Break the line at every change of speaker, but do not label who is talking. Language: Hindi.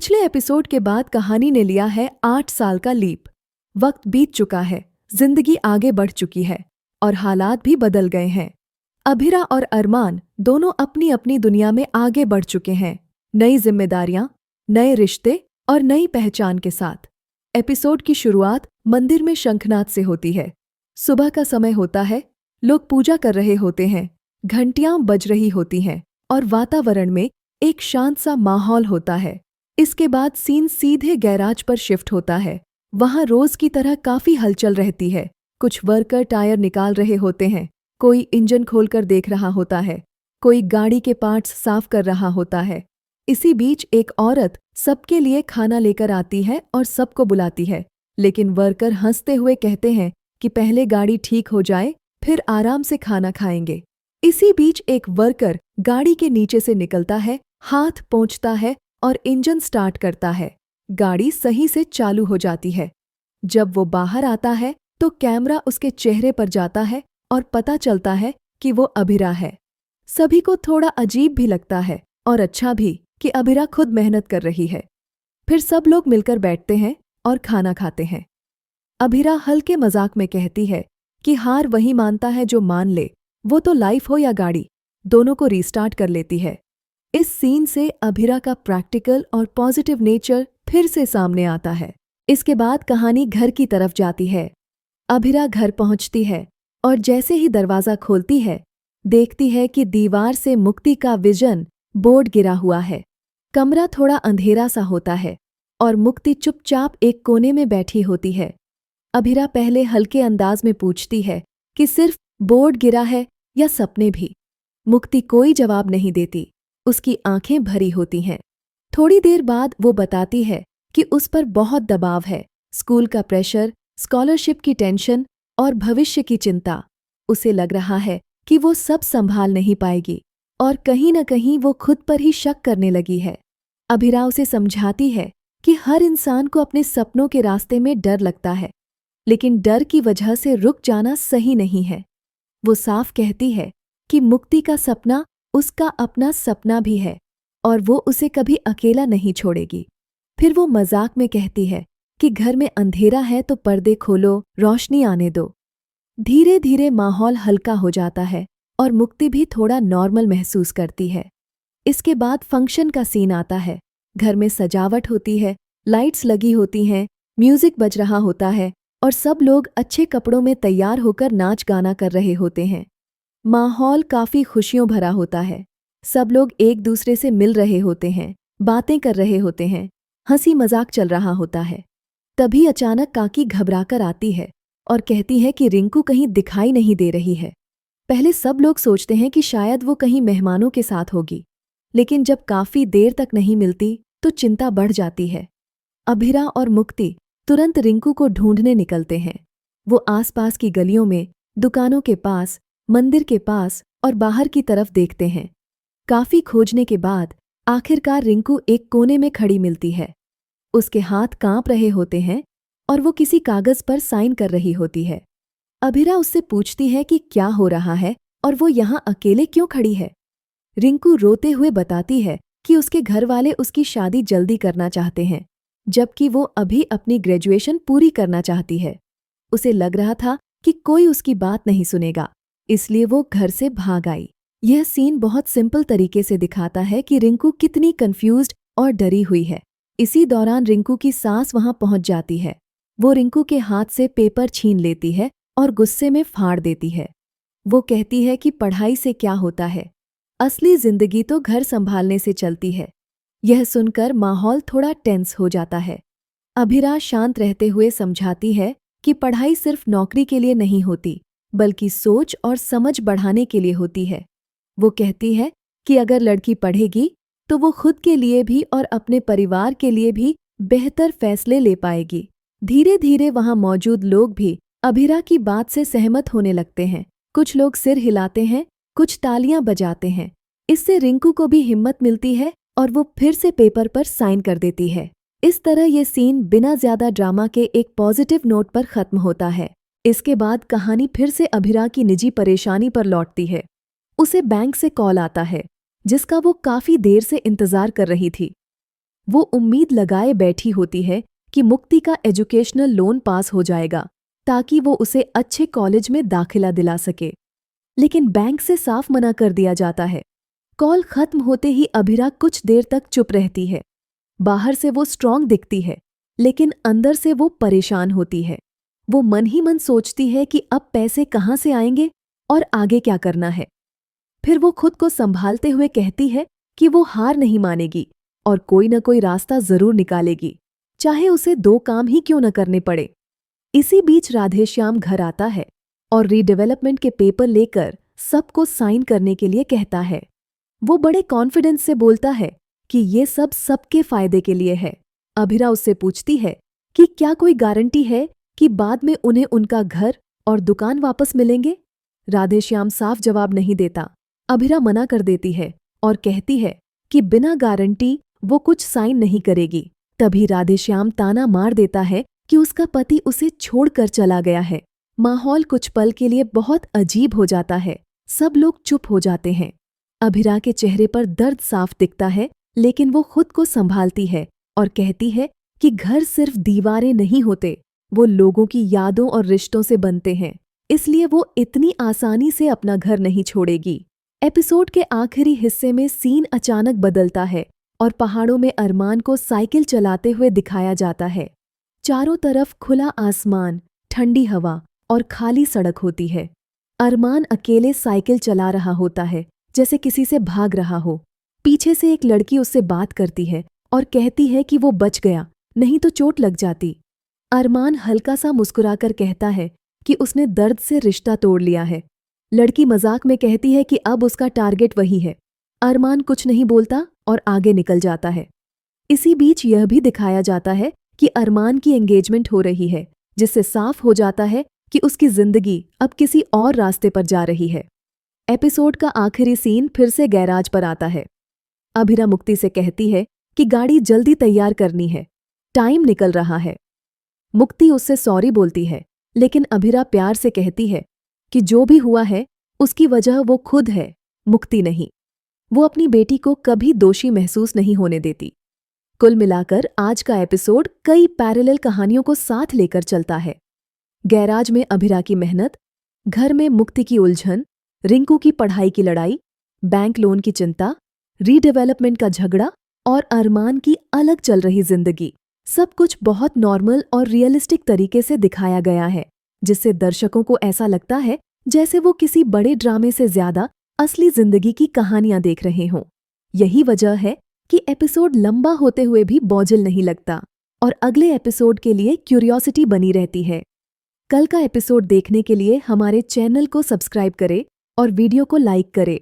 पिछले एपिसोड के बाद कहानी ने लिया है 8 साल का लीप। वक्त बीत चुका है, जिंदगी आगे बढ़ चुकी है और हालात भी बदल गए हैं। अभिरा और अरमान दोनों अपनी अपनी दुनिया में आगे बढ़ चुके हैं, नई जिम्मेदारियां, नए रिश्ते और नई पहचान के साथ। एपिसोड की शुरुआत मंदिर में शंखनाद से होती है। सुबह का समय होता है, लोग पूजा कर रहे होते हैं, घंटियां बज रही होती हैं और वातावरण में एक शांत सा माहौल होता है। इसके बाद सीन सीधे गैराज पर शिफ्ट होता है। वहां रोज की तरह काफी हलचल रहती है। कुछ वर्कर टायर निकाल रहे होते हैं, कोई इंजन खोलकर देख रहा होता है, कोई गाड़ी के पार्ट्स साफ कर रहा होता है। इसी बीच एक औरत सबके लिए खाना लेकर आती है और सबको बुलाती है, लेकिन वर्कर हंसते हुए कहते हैं कि पहले गाड़ी ठीक हो जाए, फिर आराम से खाना खाएंगे। इसी बीच एक वर्कर गाड़ी के नीचे से निकलता है, हाथ पोंछता है और इंजन स्टार्ट करता है। गाड़ी सही से चालू हो जाती है। जब वो बाहर आता है तो कैमरा उसके चेहरे पर जाता है और पता चलता है कि वो अभिरा है। सभी को थोड़ा अजीब भी लगता है और अच्छा भी कि अभिरा खुद मेहनत कर रही है। फिर सब लोग मिलकर बैठते हैं और खाना खाते हैं। अभिरा हल्के मजाक में कहती है कि हार वही मानता है जो मान ले, वो तो लाइफ हो या गाड़ी, दोनों को रीस्टार्ट कर लेती है। इस सीन से अभिरा का प्रैक्टिकल और पॉजिटिव नेचर फिर से सामने आता है। इसके बाद कहानी घर की तरफ जाती है। अभिरा घर पहुंचती है और जैसे ही दरवाजा खोलती है, देखती है कि दीवार से मुक्ति का विजन बोर्ड गिरा हुआ है। कमरा थोड़ा अंधेरा सा होता है और मुक्ति चुपचाप एक कोने में बैठी होती है। अभिरा पहले हल्के अंदाज में पूछती है कि सिर्फ बोर्ड गिरा है या सपने भी। मुक्ति कोई जवाब नहीं देती, उसकी आंखें भरी होती हैं। थोड़ी देर बाद वो बताती है कि उस पर बहुत दबाव है, स्कूल का प्रेशर, स्कॉलरशिप की टेंशन और भविष्य की चिंता। उसे लग रहा है कि वो सब संभाल नहीं पाएगी और कहीं न कहीं वो खुद पर ही शक करने लगी है। अभिरा उसे समझाती है कि हर इंसान को अपने सपनों के रास्ते में डर लगता है, लेकिन डर की वजह से रुक जाना सही नहीं है। वो साफ कहती है कि मुक्ति का सपना उसका अपना सपना भी है और वो उसे कभी अकेला नहीं छोड़ेगी। फिर वो मजाक में कहती है कि घर में अंधेरा है तो पर्दे खोलो, रोशनी आने दो। धीरे धीरे माहौल हल्का हो जाता है और मुक्ति भी थोड़ा नॉर्मल महसूस करती है। इसके बाद फंक्शन का सीन आता है। घर में सजावट होती है, लाइट्स लगी होती हैं, म्यूजिक बज रहा होता है और सब लोग अच्छे कपड़ों में तैयार होकर नाच गाना कर रहे होते हैं। माहौल काफी खुशियों भरा होता है। सब लोग एक दूसरे से मिल रहे होते हैं, बातें कर रहे होते हैं, हंसी मजाक चल रहा होता है। तभी अचानक काकी घबराकर आती है और कहती है कि रिंकू कहीं दिखाई नहीं दे रही है। पहले सब लोग सोचते हैं कि शायद वो कहीं मेहमानों के साथ होगी, लेकिन जब काफी देर तक नहीं मिलती तो चिंता बढ़ जाती है। अभिरा और मुक्ति तुरंत रिंकू को ढूंढने निकलते हैं। वो आसपास की गलियों में, दुकानों के पास, मंदिर के पास और बाहर की तरफ देखते हैं। काफी खोजने के बाद आखिरकार रिंकू एक कोने में खड़ी मिलती है। उसके हाथ कांप रहे होते हैं और वो किसी कागज पर साइन कर रही होती है। अभिरा उससे पूछती है कि क्या हो रहा है और वो यहाँ अकेले क्यों खड़ी है। रिंकू रोते हुए बताती है कि उसके घर वाले उसकी शादी जल्दी करना चाहते हैं, जबकि वो अभी अपनी ग्रेजुएशन पूरी करना चाहती है। उसे लग रहा था कि कोई उसकी बात नहीं सुनेगा, इसलिए वो घर से भाग आई। यह सीन बहुत सिंपल तरीके से दिखाता है कि रिंकू कितनी कंफ्यूज्ड और डरी हुई है। इसी दौरान रिंकू की सास वहां पहुंच जाती है। वो रिंकू के हाथ से पेपर छीन लेती है और गुस्से में फाड़ देती है। वो कहती है कि पढ़ाई से क्या होता है, असली जिंदगी तो घर संभालने से चलती है। यह सुनकर माहौल थोड़ा टेंस हो जाता है। अभिरा शांत रहते हुए समझाती है कि पढ़ाई सिर्फ नौकरी के लिए नहीं होती, बल्कि सोच और समझ बढ़ाने के लिए होती है। वो कहती है कि अगर लड़की पढ़ेगी तो वो खुद के लिए भी और अपने परिवार के लिए भी बेहतर फैसले ले पाएगी। धीरे धीरे वहां मौजूद लोग भी अभिरा की बात से सहमत होने लगते हैं। कुछ लोग सिर हिलाते हैं, कुछ तालियां बजाते हैं। इससे रिंकू को भी हिम्मत मिलती है और वो फिर से पेपर पर साइन कर देती है। इस तरह ये सीन बिना ज्यादा ड्रामा के एक पॉजिटिव नोट पर खत्म होता है। इसके बाद कहानी फिर से अभिरा की निजी परेशानी पर लौटती है। उसे बैंक से कॉल आता है, जिसका वो काफी देर से इंतजार कर रही थी। वो उम्मीद लगाए बैठी होती है कि मुक्ति का एजुकेशनल लोन पास हो जाएगा ताकि वो उसे अच्छे कॉलेज में दाखिला दिला सके। लेकिन बैंक से साफ मना कर दिया जाता है। कॉल खत्म होते ही अभिरा कुछ देर तक चुप रहती है। बाहर से वो स्ट्रांग दिखती है, लेकिन अंदर से वो परेशान होती है। वो मन ही मन सोचती है कि अब पैसे कहाँ से आएंगे और आगे क्या करना है। फिर वो खुद को संभालते हुए कहती है कि वो हार नहीं मानेगी और कोई न कोई रास्ता जरूर निकालेगी, चाहे उसे 2 काम ही क्यों न करने पड़े। इसी बीच राधेश्याम घर आता है और रीडेवलपमेंट के पेपर लेकर सबको साइन करने के लिए कहता है। वो बड़े कॉन्फिडेंस से बोलता है कि ये सब सबके फायदे के लिए है। अभिरा उससे पूछती है कि क्या कोई गारंटी है कि बाद में उन्हें उनका घर और दुकान वापस मिलेंगे। राधेश्याम साफ जवाब नहीं देता। अभिरा मना कर देती है और कहती है कि बिना गारंटी वो कुछ साइन नहीं करेगी। तभी राधेश्याम ताना मार देता है कि उसका पति उसे छोड़कर चला गया है। माहौल कुछ पल के लिए बहुत अजीब हो जाता है। सब लोग चुप हो जाते हैं। अभिरा के चेहरे पर दर्द साफ दिखता है, लेकिन वो खुद को संभालती है और कहती है कि घर सिर्फ दीवारें नहीं होते, वो लोगों की यादों और रिश्तों से बनते हैं, इसलिए वो इतनी आसानी से अपना घर नहीं छोड़ेगी। एपिसोड के आखिरी हिस्से में सीन अचानक बदलता है और पहाड़ों में अरमान को साइकिल चलाते हुए दिखाया जाता है। चारों तरफ खुला आसमान, ठंडी हवा और खाली सड़क होती है। अरमान अकेले साइकिल चला रहा होता है, जैसे किसी से भाग रहा हो। पीछे से एक लड़की उससे बात करती है और कहती है कि वो बच गया, नहीं तो चोट लग जाती। अरमान हल्का सा मुस्कुराकर कहता है कि उसने दर्द से रिश्ता तोड़ लिया है। लड़की मजाक में कहती है कि अब उसका टारगेट वही है। अरमान कुछ नहीं बोलता और आगे निकल जाता है। इसी बीच यह भी दिखाया जाता है कि अरमान की एंगेजमेंट हो रही है, जिससे साफ हो जाता है कि उसकी जिंदगी अब किसी और रास्ते पर जा रही है। एपिसोड का आखिरी सीन फिर से गैराज पर आता है। अभिरा मुक्ति से कहती है कि गाड़ी जल्दी तैयार करनी है, टाइम निकल रहा है। मुक्ति उससे सॉरी बोलती है, लेकिन अभिरा प्यार से कहती है कि जो भी हुआ है उसकी वजह वो खुद है, मुक्ति नहीं। वो अपनी बेटी को कभी दोषी महसूस नहीं होने देती। कुल मिलाकर आज का एपिसोड कई पैरेलल कहानियों को साथ लेकर चलता है। गैराज में अभिरा की मेहनत, घर में मुक्ति की उलझन, रिंकू की पढ़ाई की लड़ाई, बैंक लोन की चिंता, रीडेवलपमेंट का झगड़ा और अरमान की अलग चल रही जिंदगी, सब कुछ बहुत नॉर्मल और रियलिस्टिक तरीके से दिखाया गया है, जिससे दर्शकों को ऐसा लगता है जैसे वो किसी बड़े ड्रामे से ज्यादा असली जिंदगी की कहानियां देख रहे हों। यही वजह है कि एपिसोड लंबा होते हुए भी बोझिल नहीं लगता और अगले एपिसोड के लिए क्यूरियोसिटी बनी रहती है। कल का एपिसोड देखने के लिए हमारे चैनल को सब्सक्राइब करें और वीडियो को लाइक करें।